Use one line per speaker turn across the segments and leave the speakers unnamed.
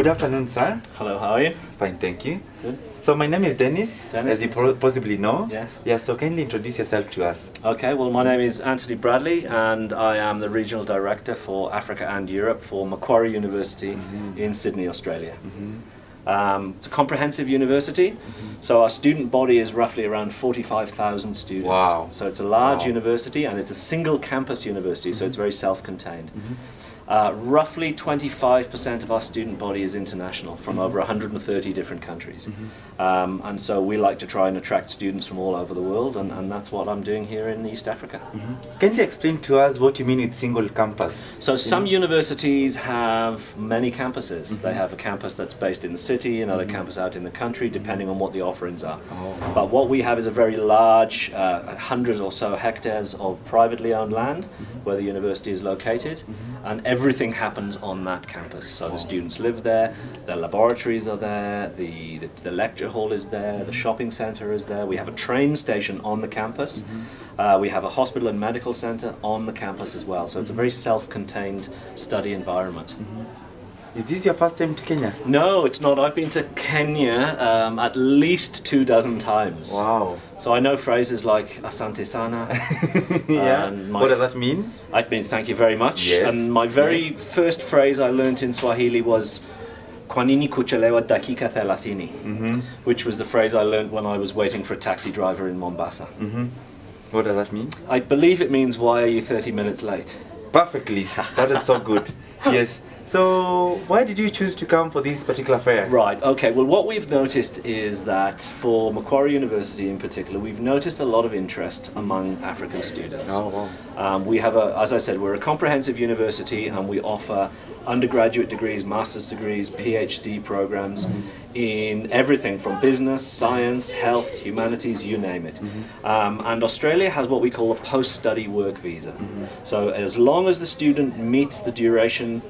Good afternoon, sir.
Hello, how are you?
Fine, thank you.
Good.
So my name is Dennis, as you possibly know.
Yes.
Yeah, so kindly introduce yourself to us.
Okay, well my name is Anthony Bradley and I am the Regional Director for Africa and Europe for Maquarie University in Sydney, Australia. It's a comprehensive university, so our student body is roughly around 45,000 students.
Wow.
So it's a large university and it's a single campus university, so it's very self-contained. Roughly 25% of our student body is international, from over 130 different countries. And so we like to try and attract students from all over the world, and that's what I'm doing here in East Africa.
Can you explain to us what you mean with single campus?
So some universities have many campuses. They have a campus that's based in the city, another campus out in the country, depending on what the offerings are. But what we have is a very large, 100 or so hectares of privately owned land where the university is located, and everything happens on that campus. So the students live there, the laboratories are there, the lecture hall is there, the shopping centre is there, we have a train station on the campus, we have a hospital and medical centre on the campus as well. So it's a very self-contained study environment.
Is this your first time to Kenya?
No, it's not. I've been to Kenya at least 24 times.
Wow.
So I know phrases like Asante Sana.
Yeah. What does that mean?
It means thank you very much.
Yes.
And my very first phrase I learnt in Swahili was Kwa nini kuchelewa dakika 30, which was the phrase I learnt when I was waiting for a taxi driver in Mombasa.
What does that mean?
I believe it means why are you 30 minutes late?
Perfectly. That is so good. Yes. So, why did you choose to come for this particular fair?
Right, okay, well what we've noticed is that for Maquarie University in particular, we've noticed a lot of interest among African students.
Oh, wow.
We have as I said, we're a comprehensive university and we offer undergraduate degrees, master's degrees, PhD programs in everything from business, science, health, humanities, you name it. And Australia has what we call a post-study work visa. So as long as the student meets the duration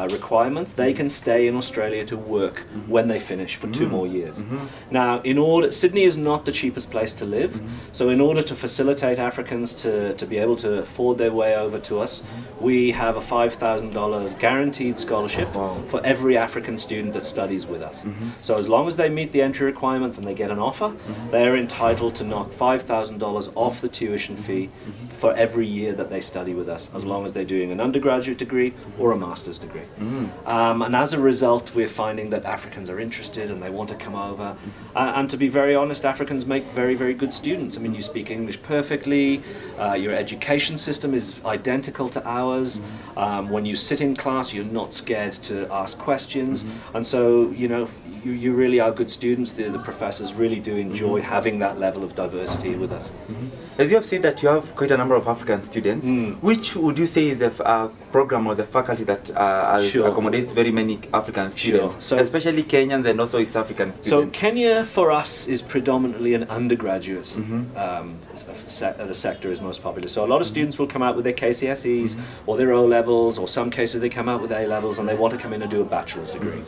requirements, they can stay in Australia to work when they finish for 2 more years. Now, Sydney is not the cheapest place to live, so in order to facilitate Africans to be able to afford their way over to us, we have a $5,000 guaranteed scholarship for every African student that studies with us. So as long as they meet the entry requirements and they get an offer, they're entitled to knock $5,000 off the tuition fee for every year that they study with us, as long as they're doing an undergraduate degree or a master's degree. And as a result, we're finding that Africans are interested and they want to come over. And to be very honest, Africans make very, very good students. I mean, you speak English perfectly, your education system is identical to ours. When you sit in class, you're not scared to ask questions. And so, you really are good students. The professors really do enjoy having that level of diversity with us.
As you have said that you have quite a number of African students, which would you say is the program or the faculty that accommodates very many African students, so, especially Kenyans and also East African students?
So Kenya for us is predominantly an undergraduate the sector is most popular. So a lot of students will come out with their KCSEs or their O-levels, or some cases they come out with A-levels and they want to come in and do a bachelor's degree.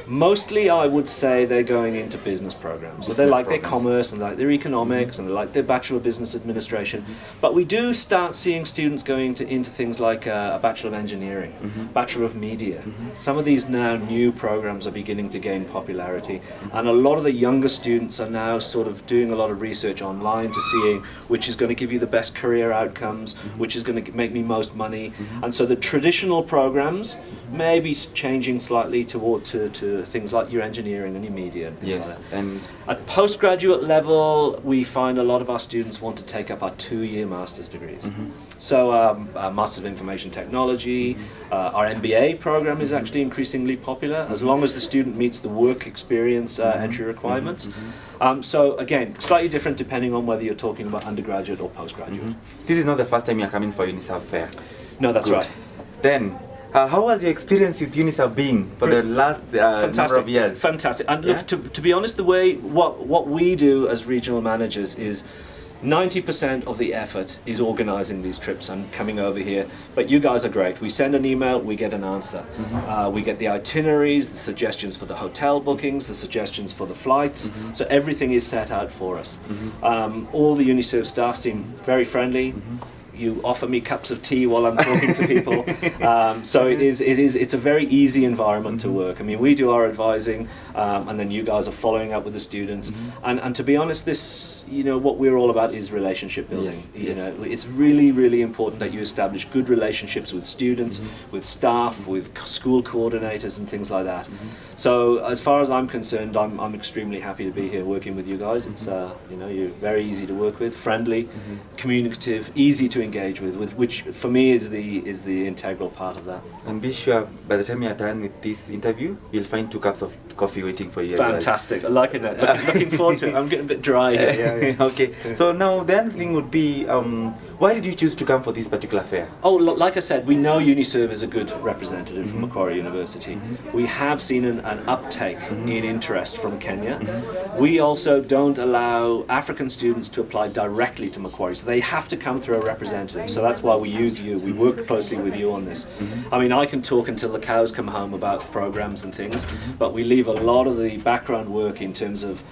Mostly I would say they're going into business programs. So they like their commerce and they like their economics and they like their Bachelor of Business Administration. But we do start seeing students going into things like a Bachelor of Engineering, Bachelor of Media. Some of these now new programs are beginning to gain popularity, and a lot of the younger students are now sort of doing a lot of research online to seeing which is going to give you the best career outcomes, which is going to make me most money. And so the traditional programs may be changing slightly toward to things like your engineering and your media and things like that. And at postgraduate level, we find a lot of our students want to take up our 2-year master's degrees. So Master of Information Technology, our MBA program is actually increasingly popular, as long as the student meets the work experience entry requirements. So again, slightly different depending on whether you're talking about undergraduate or postgraduate.
This is not the first time you're coming for Uniserv Fair.
No, that's right.
Then, how was your experience with Uniserv being for the last number of years?
Fantastic. And look, to be honest, the way what we do as regional managers is 90% of the effort is organising these trips and coming over here, but you guys are great. We send an email, we get an answer. We get the itineraries, the suggestions for the hotel bookings, the suggestions for the flights, so everything is set out for us. All the Uniserv staff seem very friendly. you offer me cups of tea while I'm talking to people. So it's a very easy environment to work. I mean, we do our advising, and then you guys are following up with the students. And to be honest, this, what we're all about is relationship building. It's really, really important that you establish good relationships with students, with staff, with school coordinators and things like that. So as far as I'm concerned, I'm extremely happy to be here working with you guys. It's you're very easy to work with, friendly, communicative, easy to engage with, which for me is the integral part of that.
And be sure by the time you're done with this interview, you'll find 2 cups of coffee waiting for you.
Fantastic. I like it. Looking forward to it. I'm getting a bit dry here.
Okay. So now the other thing would be, why did you choose to come for this particular fair?
Oh, like I said, we know Uniserv is a good representative from Maquarie University. We have seen an uptake in interest from Kenya. We also don't allow African students to apply directly to Maquarie, so they have to come through a representative. So that's why we use you. We work closely with you on this. I mean, I can talk until the cows come home about programs and things, but we leave a lot of the background work in terms of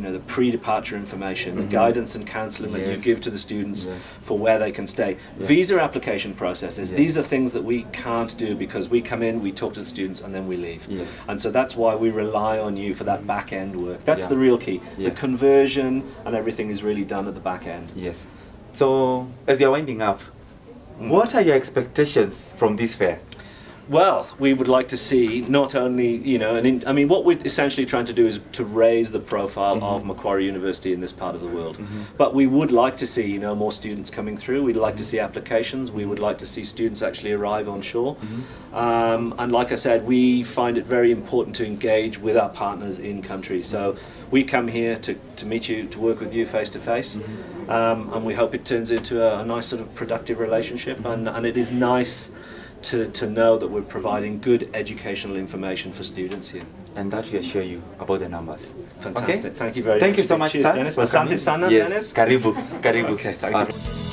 the pre-departure information, the guidance and counselling that you give to the students for where they can stay. Visa application processes, these are things that we can't do because we come in, we talk to the students and then we leave. And so that's why we rely on you for that back-end work. That's the real key. The conversion and everything is really done at the back end.
Yes. So, as you're winding up, what are your expectations from this fair?
Well, we would like to see not only, what we're essentially trying to do is to raise the profile of Maquarie University in this part of the world. But we would like to see, more students coming through. We'd like to see applications. We would like to see students actually arrive on shore. And like I said, we find it very important to engage with our partners in country. So we come here to meet you, to work with you face to face. And we hope it turns into a nice sort of productive relationship. And it is nice to know that we're providing good educational information for students here.
And that we assure you about the numbers.
Fantastic.
Okay?
Thank you very much.
Thank you so much,
Cheers,
sir.
Dennis.
For
Asante
coming.
sana,
Yes.
Dennis.
Karibu. Karibu.
Okay, thank you.